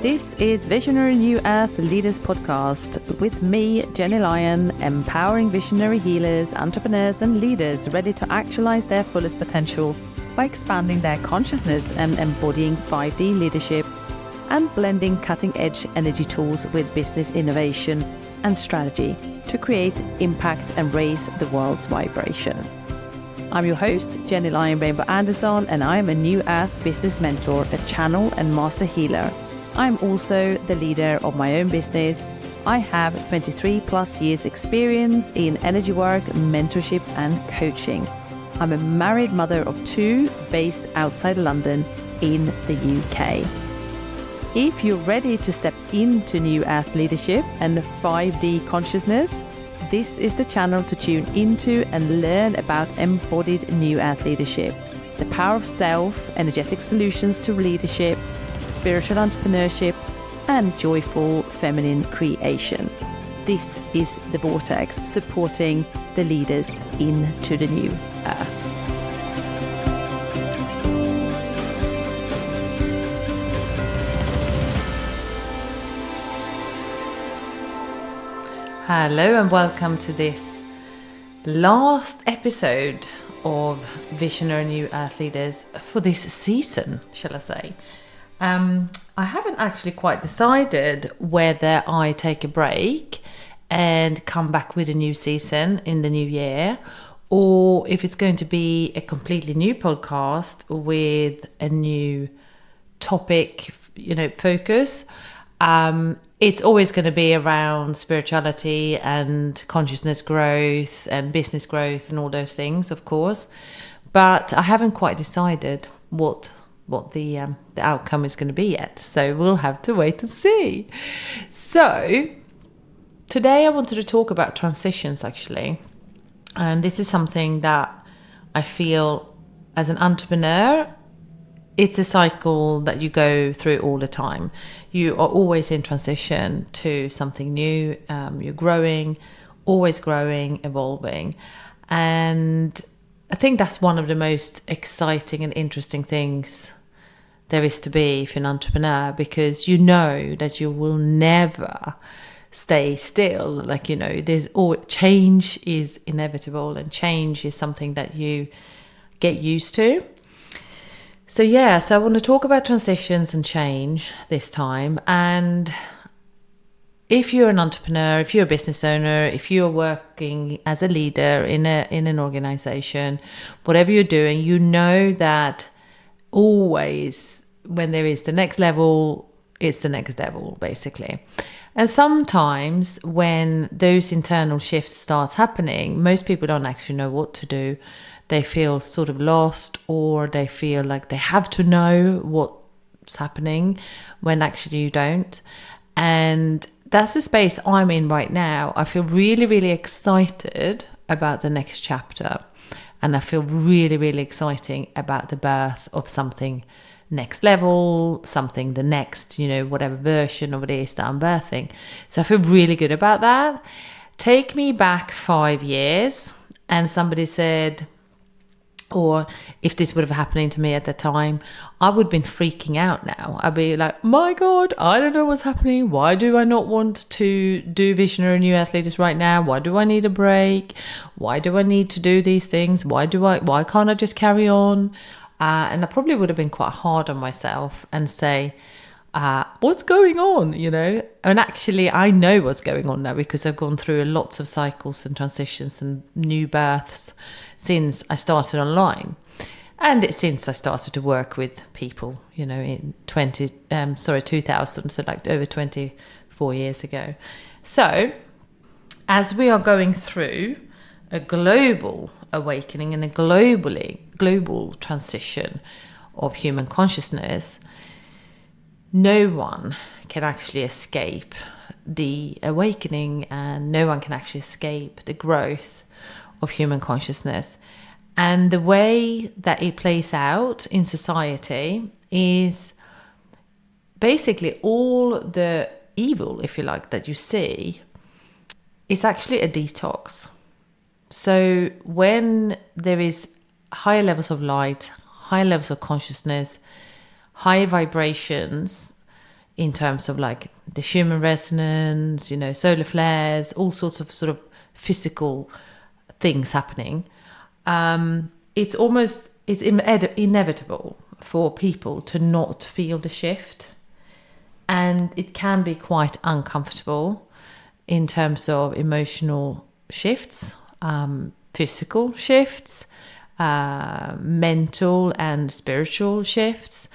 This is Visionary New Earth Leaders Podcast with me, Jenny Lyon, empowering visionary healers, entrepreneurs and leaders ready to actualize their fullest potential by expanding their consciousness and embodying 5D leadership and blending cutting-edge energy tools with business innovation and strategy to create impact and raise the world's vibration. I'm your host, Jenny Lyon Rainbow Anderson, and I am a New Earth business mentor, a channel and master healer. I'm also the leader of my own business. I have 23 plus years experience in energy work, mentorship and coaching. I'm a married mother of 2 based outside London in the UK. If you're ready to step into New Earth leadership and 5D consciousness, this is the channel to tune into and learn about embodied New Earth leadership, the power of self, energetic solutions to leadership, spiritual entrepreneurship, and joyful feminine creation. This is the vortex supporting the leaders into the new earth. Hello and welcome to this last episode of Visionary New Earth Leaders for this season, shall I say. I haven't actually quite decided whether I take a break and come back with a new season in the new year, or if it's going to be a completely new podcast with a new topic, focus. It's always going to be around spirituality and consciousness growth and business growth and all those things, of course. But I haven't quite decided what the outcome is going to be yet. So we'll have to wait and see. So today I wanted to talk about transitions, actually. And this is something that I feel as an entrepreneur, it's a cycle that you go through all the time. You are always in transition to something new. You're growing, always growing, evolving. And I think that's one of the most exciting and interesting things there is to be if you're an entrepreneur, because you know that you will never stay still. Change is inevitable, and change is something that you get used to. So I want to talk about transitions and change this time. And if you're an entrepreneur, if you're a business owner, if you're working as a leader in an organization, whatever you're doing, you know that always when there is the next level, it's the next level, basically. And sometimes when those internal shifts start happening, most people don't actually know what to do. They feel sort of lost, or they feel like they have to know what's happening when actually you don't. And that's the space I'm in right now. I feel really, really excited about the next chapter. And I feel really, really exciting about the birth of something next level, something the next, whatever version of it is that I'm birthing. So I feel really good about that. Take me back 5 years and somebody said, or if this would have happened to me at the time, I would have been freaking out now. I'd be like, my God, I don't know what's happening. Why do I not want to do Visionary New Earth Leaders right now? Why do I need a break? Why do I need to do these things? Why can't I just carry on? And I probably would have been quite hard on myself and say, what's going on, And actually, I know what's going on now because I've gone through lots of cycles and transitions and new births since I started online. And since I started to work with people, in 2000, so like over 24 years ago. So as we are going through a global awakening and a global transition of human consciousness, no one can actually escape the awakening, and no one can actually escape the growth of human consciousness. And the way that it plays out in society is basically all the evil, if you like, that you see is actually a detox. So when there is higher levels of light, high levels of consciousness, high vibrations, in terms of like the human resonance, solar flares, all sorts of sort of physical things happening. It's inevitable for people to not feel the shift. And it can be quite uncomfortable in terms of emotional shifts, physical shifts, mental and spiritual shifts.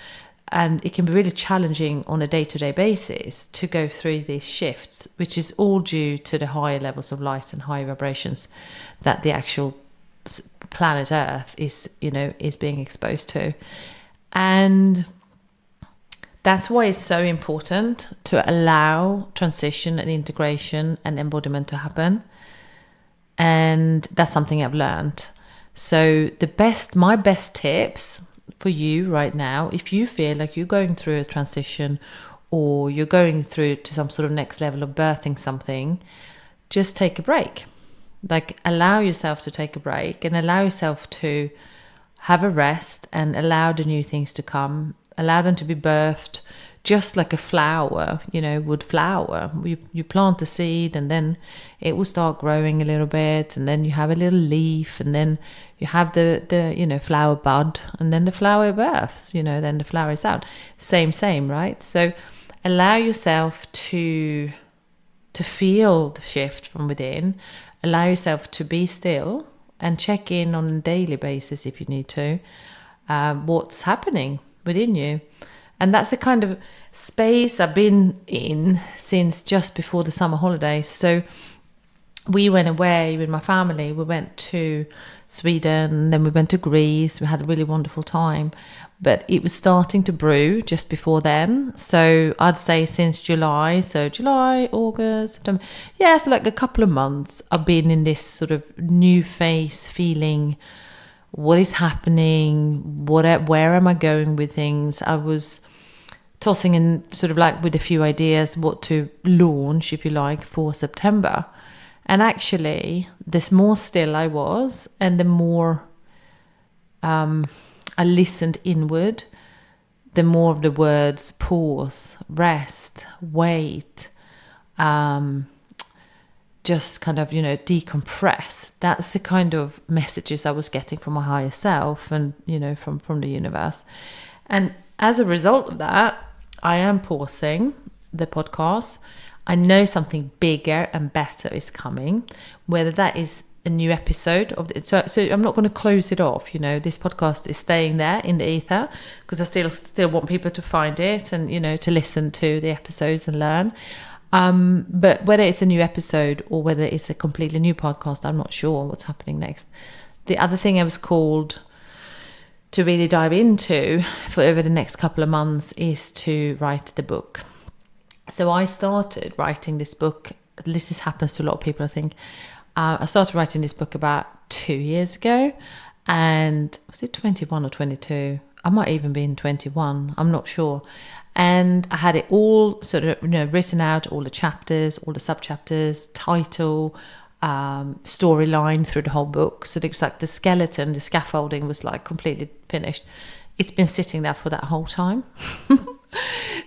And it can be really challenging on a day-to-day basis to go through these shifts, which is all due to the higher levels of light and higher vibrations that the actual planet Earth is being exposed to. And that's why it's so important to allow transition and integration and embodiment to happen. And that's something I've learned. So my best tips for you right now, if you feel like you're going through a transition or you're going through to some sort of next level of birthing something, just take a break. Like, allow yourself to take a break and allow yourself to have a rest and allow the new things to come. Allow them to be birthed, just like a flower, would flower. You plant the seed and then it will start growing a little bit, and then you have a little leaf, and then you have the flower bud, and then the flower births, then the flower is out. Same, right? So allow yourself to feel the shift from within. Allow yourself to be still and check in on a daily basis if you need to, what's happening within you. And that's the kind of space I've been in since just before the summer holidays. So we went away with my family. We went to Sweden, then we went to Greece. We had a really wonderful time. But it was starting to brew just before then. So I'd say since July, August, September. Yeah, so like a couple of months, I've been in this sort of new phase, feeling what is happening, where am I going with things. I was tossing in sort of like with a few ideas what to launch, if you like, for September. And actually, the more still I was and the more I listened inward, the more of the words pause, rest, wait, just kind of, decompress. That's the kind of messages I was getting from my higher self and, from the universe. And as a result of that, I am pausing the podcast. I know something bigger and better is coming, whether that is a new episode of it. So I'm not going to close it off. This podcast is staying there in the ether because I still want people to find it and, to listen to the episodes and learn. But whether it's a new episode or whether it's a completely new podcast, I'm not sure what's happening next. The other thing I was called to really dive into for over the next couple of months is to write the book. So I started writing this book. This happens to a lot of people, I think. I started writing this book about 2 years ago, and was it 21 or 22? I might even be in 21. I'm not sure. And I had it all sort of, written out, all the chapters, all the sub-chapters, title, storyline through the whole book. So it was like the skeleton, the scaffolding was like completely finished. It's been sitting there for that whole time.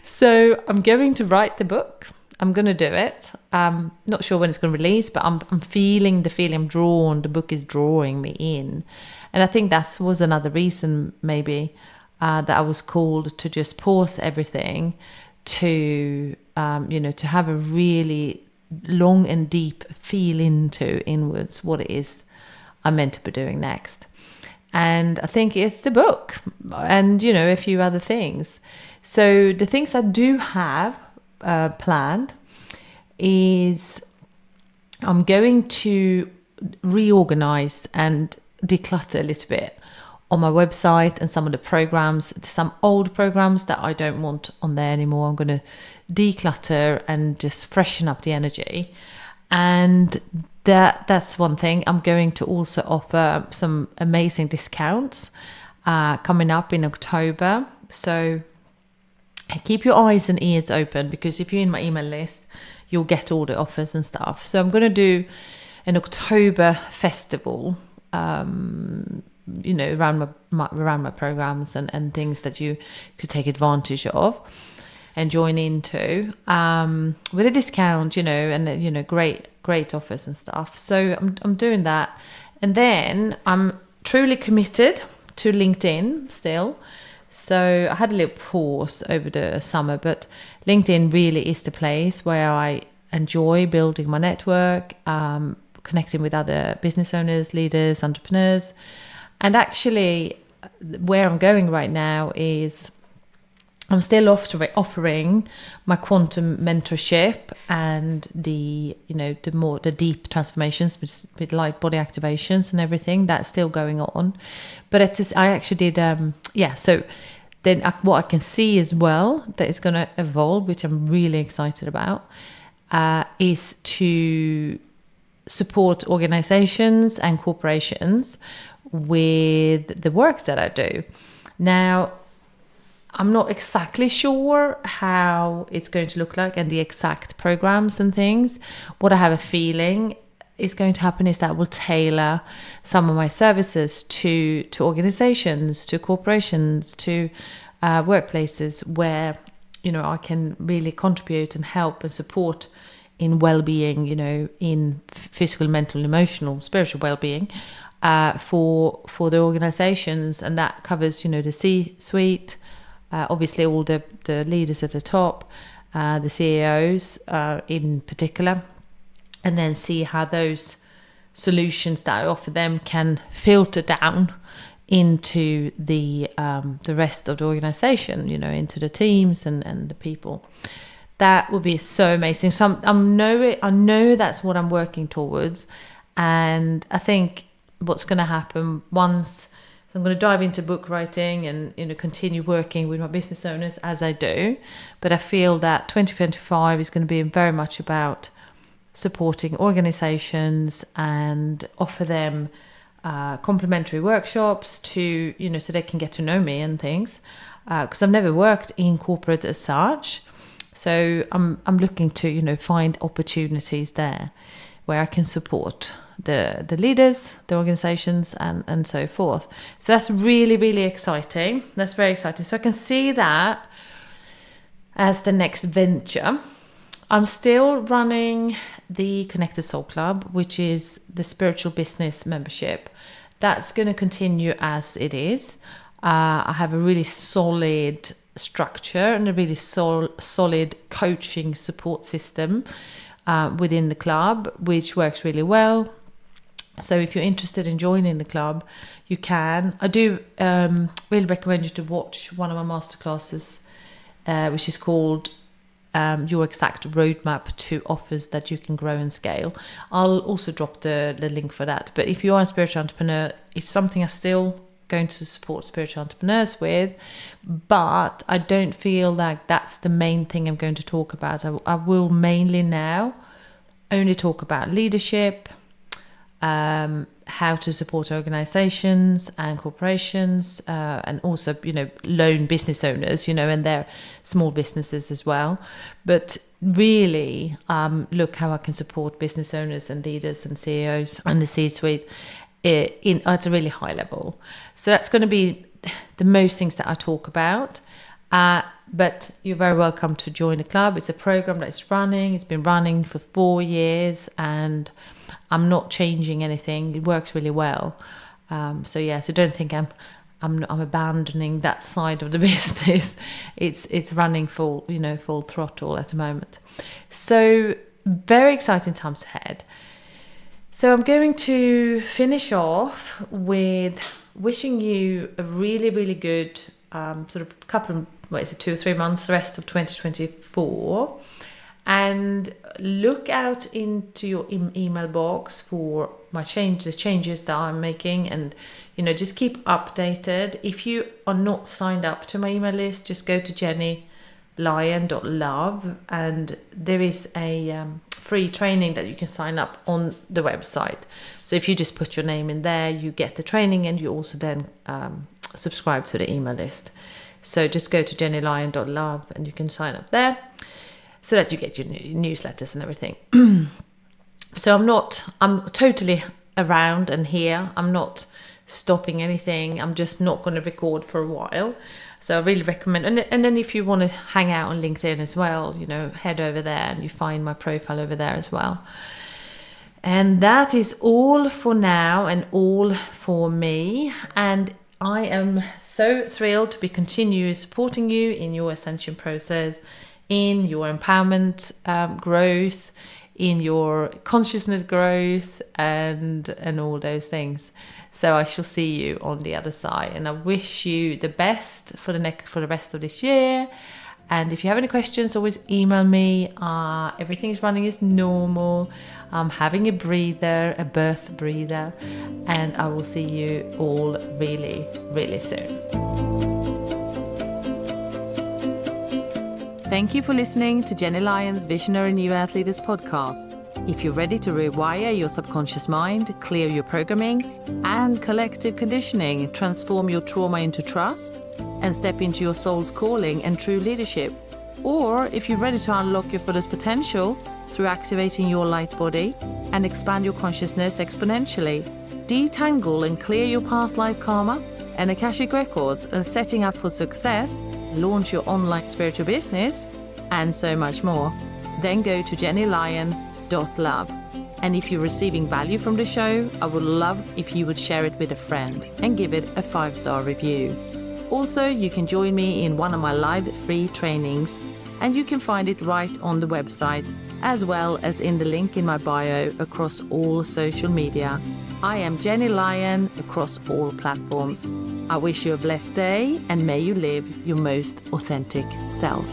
So I'm going to write the book. I'm going to do it. Not sure when it's going to release, but I'm feeling the feeling. I'm drawn. The book is drawing me in. And I think that was another reason maybe that I was called to just pause everything to have a really long and deep feel into inwards what it is I'm meant to be doing next. And I think it's the book and, a few other things. So the things I do have planned is I'm going to reorganize and declutter a little bit on my website and some of the programs, some old programs that I don't want on there anymore. I'm going to declutter and just freshen up the energy. And that's one thing. I'm going to also offer some amazing discounts coming up in October. So keep your eyes and ears open, because if you're in my email list, you'll get all the offers and stuff. So I'm going to do an October festival, around my programs and things that you could take advantage of. and join into with a discount, and great offers and stuff. So I'm doing that, and then I'm truly committed to LinkedIn still. So I had a little pause over the summer, but LinkedIn really is the place where I enjoy building my network, connecting with other business owners, leaders, entrepreneurs. And actually, where I'm going right now is I'm still offering my quantum mentorship and the deep transformations with like body activations and everything. That's still going on. But I actually did, so then what I can see as well that is going to evolve, which I'm really excited about, is to support organizations and corporations with the work that I do. Now, I'm not exactly sure how it's going to look like and the exact programs and things. What I have a feeling is going to happen is that we'll tailor some of my services to organizations, to corporations, to workplaces where, I can really contribute and help and support in well-being, in physical, mental, emotional, spiritual well-being for the organizations. And that covers, the C-suite, obviously all the leaders at the top, the CEOs in particular, and then see how those solutions that I offer them can filter down into the rest of the organization, into the teams and the people. That would be so amazing. So I know that's what I'm working towards, and I think what's going to happen once. So I'm going to dive into book writing and continue working with my business owners as I do. But I feel that 2025 is going to be very much about supporting organizations and offer them complimentary workshops to, so they can get to know me and things. Because I've never worked in corporate as such. So I'm looking to, find opportunities there where I can support the leaders, the organizations, and so forth. So that's really, really exciting. That's very exciting. So I can see that as the next venture. I'm still running the Connected Soul Club, which is the spiritual business membership. That's going to continue as it is. I have a really solid structure and a really solid coaching support system within the club, which works really well. So if you're interested in joining the club, you can. I do really recommend you to watch one of my masterclasses, which is called Your Exact Roadmap to Offers That You Can Grow and Scale. I'll also drop the link for that. But if you are a spiritual entrepreneur, it's something I'm still going to support spiritual entrepreneurs with. But I don't feel like that's the main thing I'm going to talk about. I will mainly now only talk about leadership, how to support organizations and corporations, and also, lone business owners, and their small businesses as well. But really, look how I can support business owners and leaders and CEOs and the C-suite at a really high level. So that's going to be the most things that I talk about. But you're very welcome to join the club. It's a program that's running. It's been running for 4 years, and I'm not changing anything. It works really well. So don't think I'm abandoning that side of the business. It's running full throttle at the moment. So very exciting times ahead. So I'm going to finish off with wishing you a really, really good sort of couple of 2 or 3 months, the rest of 2024. And look out into your email box for the changes that I'm making, and just keep updated. If you are not signed up to my email list, just go to jennylyon.love, and there is a free training that you can sign up on the website. So if you just put your name in there, you get the training, and you also then subscribe to the email list. So just go to jennylyon.love and you can sign up there, so that you get your newsletters and everything. So I'm totally around and here. I'm not stopping anything. I'm just not going to record for a while. So I really recommend, and then if you want to hang out on LinkedIn as well, head over there and you find my profile over there as well. And that is all for now and all for me. And I am so thrilled to be continue supporting you in your ascension process, in your empowerment growth, in your consciousness growth, and all those things. So I shall see you on the other side, and I wish you the best for the rest of this year. And if you have any questions, always email me. Everything is running as normal. I'm having a birth breather, and I will see you all really, really soon. Thank you for listening to Jenny Lyon's Visionary New Earth Leaders podcast. If you're ready to rewire your subconscious mind, clear your programming and collective conditioning, transform your trauma into trust, and step into your soul's calling and true leadership, or if you're ready to unlock your fullest potential through activating your light body and expand your consciousness exponentially, detangle and clear your past life karma and Akashic records, and setting up for success, launch your online spiritual business, and so much more, then go to jennylyon.love. And if you're receiving value from the show, I would love if you would share it with a friend and give it a 5-star review. Also, you can join me in one of my live free trainings, and you can find it right on the website, as well as in the link in my bio across all social media. I am Jenny Lyon across all platforms. I wish you a blessed day, and may you live your most authentic self.